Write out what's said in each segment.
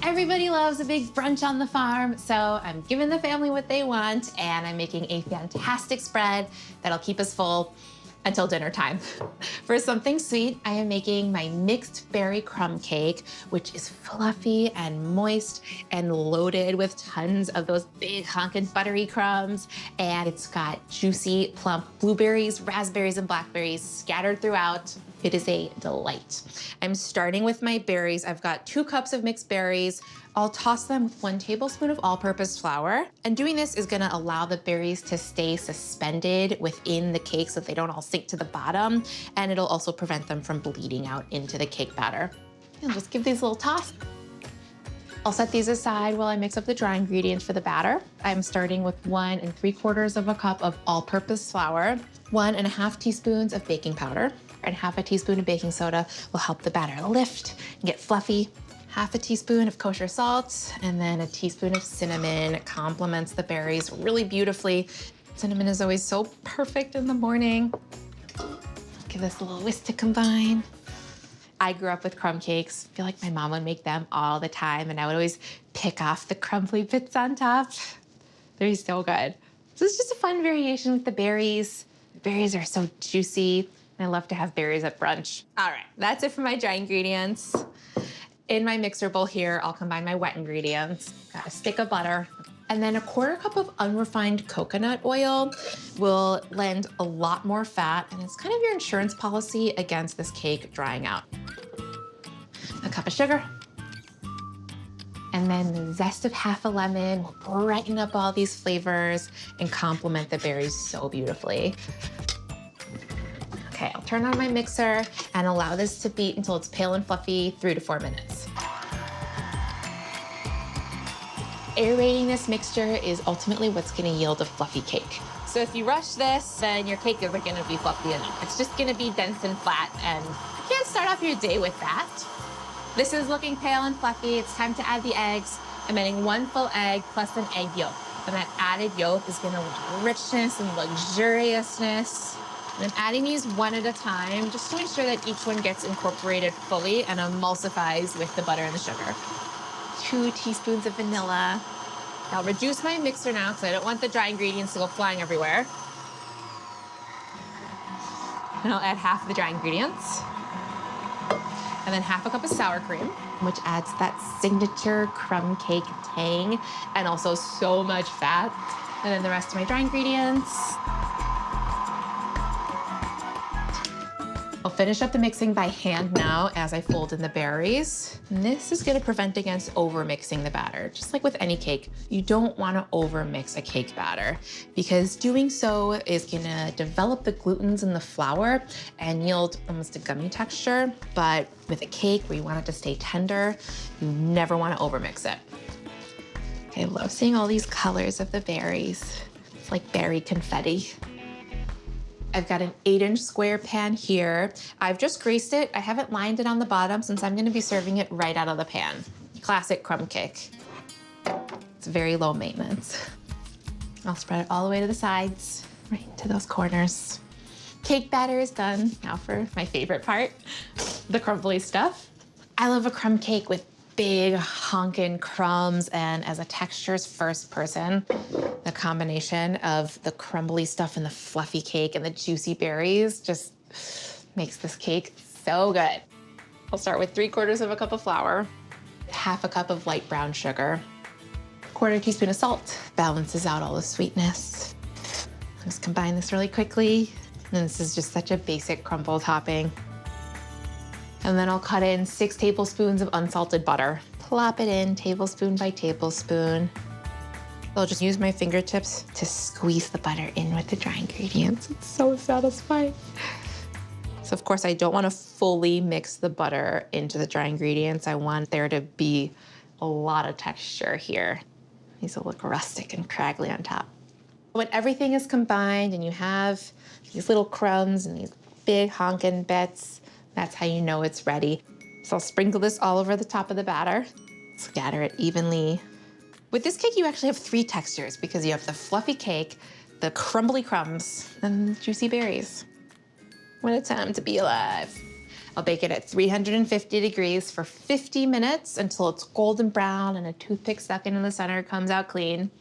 Everybody loves a big brunch on the farm, so I'm giving the family what they want, and I'm making a fantastic spread that'll keep us full until dinner time. For something sweet, I am making my mixed berry crumb cake, which is fluffy and moist and loaded with tons of those big honkin' buttery crumbs. And it's got juicy, plump blueberries, raspberries, and blackberries scattered throughout. It is a delight. I'm starting with my berries. I've got 2 cups of mixed berries. I'll toss them with 1 tablespoon of all-purpose flour. And doing this is gonna allow the berries to stay suspended within the cake so they don't all sink to the bottom. And it'll also prevent them from bleeding out into the cake batter. And just give these a little toss. I'll set these aside while I mix up the dry ingredients for the batter. I'm starting with 1 3/4 cup of all-purpose flour, 1 1/2 teaspoons of baking powder, and 1/2 teaspoon of baking soda will help the batter lift and get fluffy. 1/2 teaspoon of kosher salt, and then 1 teaspoon of cinnamon. It complements the berries really beautifully. Cinnamon is always so perfect in the morning. Give this a little whisk to combine. I grew up with crumb cakes. I feel like my mom would make them all the time, and I would always pick off the crumbly bits on top. They're so good. So it's just a fun variation with the berries. The berries are so juicy. I love to have berries at brunch. All right, that's it for my dry ingredients. In my mixer bowl here, I'll combine my wet ingredients. Got a stick of butter, and then 1/4 cup of unrefined coconut oil will lend a lot more fat, and it's kind of your insurance policy against this cake drying out. A cup of sugar, and then the zest of 1/2 lemon will brighten up all these flavors and complement the berries so beautifully. Okay, I'll turn on my mixer and allow this to beat until it's pale and fluffy, 3 to 4 minutes. Aerating this mixture is ultimately what's gonna yield a fluffy cake. So if you rush this, then your cake isn't gonna be fluffy enough. It's just gonna be dense and flat, and you can't start off your day with that. This is looking pale and fluffy. It's time to add the eggs. I'm adding 1 full egg plus an egg yolk. And that added yolk is gonna want richness and luxuriousness. And I'm adding these 1 at a time just to ensure that each one gets incorporated fully and emulsifies with the butter and the sugar. 2 teaspoons of vanilla. I'll reduce my mixer now because I don't want the dry ingredients to go flying everywhere. And I'll add 1/2 of the dry ingredients. And then 1/2 cup of sour cream, which adds that signature crumb cake tang and also so much fat. And then the rest of my dry ingredients. I'll finish up the mixing by hand now as I fold in the berries. And this is gonna prevent against over mixing the batter. Just like with any cake, you don't wanna over mix a cake batter because doing so is gonna develop the glutens in the flour and yield almost a gummy texture. But with a cake where you want it to stay tender, you never wanna over mix it. Okay, I love seeing all these colors of the berries. It's like berry confetti. I've got an 8-inch square pan here. I've just greased it. I haven't lined it on the bottom since I'm gonna be serving it right out of the pan. Classic crumb cake. It's very low maintenance. I'll spread it all the way to the sides, right into those corners. Cake batter is done. Now for my favorite part, the crumbly stuff. I love a crumb cake with big honkin' crumbs, and as a textures first person, the combination of the crumbly stuff and the fluffy cake and the juicy berries just makes this cake so good. I'll start with 3/4 cup of flour, 1/2 cup of light brown sugar, 1/4 teaspoon of salt, balances out all the sweetness. Just combine this really quickly. And this is just such a basic crumble topping. And then I'll cut in 6 tablespoons of unsalted butter. Plop it in tablespoon by tablespoon. I'll just use my fingertips to squeeze the butter in with the dry ingredients. It's so satisfying. So of course I don't want to fully mix the butter into the dry ingredients. I want there to be a lot of texture here. These will look rustic and craggly on top. When everything is combined and you have these little crumbs and these big honkin' bits, that's how you know it's ready. So I'll sprinkle this all over the top of the batter. Scatter it evenly. With this cake, you actually have 3 textures because you have the fluffy cake, the crumbly crumbs, and the juicy berries. What a time to be alive. I'll bake it at 350 degrees for 50 minutes until it's golden brown and a toothpick stuck in the center comes out clean.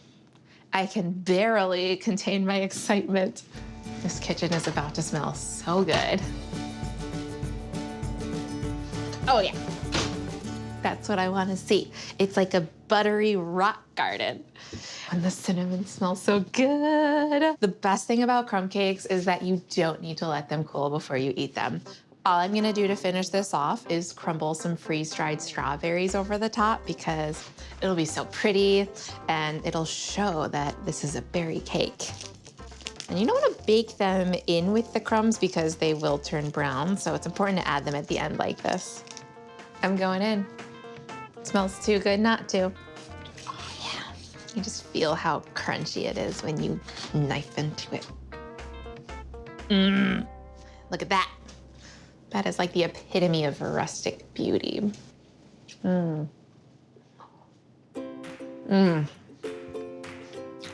I can barely contain my excitement. This kitchen is about to smell so good. Oh yeah, that's what I want to see. It's like a buttery rock garden. And the cinnamon smells so good. The best thing about crumb cakes is that you don't need to let them cool before you eat them. All I'm gonna do to finish this off is crumble some freeze-dried strawberries over the top because it'll be so pretty and it'll show that this is a berry cake. And you don't wanna bake them in with the crumbs because they will turn brown, so it's important to add them at the end like this. I'm going in. It smells too good not to. Oh yeah, you just feel how crunchy it is when you knife into it. Look at that. That is like the epitome of rustic beauty. That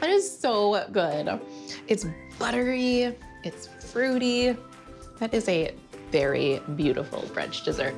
is so good. It's buttery, it's fruity. That is a very beautiful brunch dessert.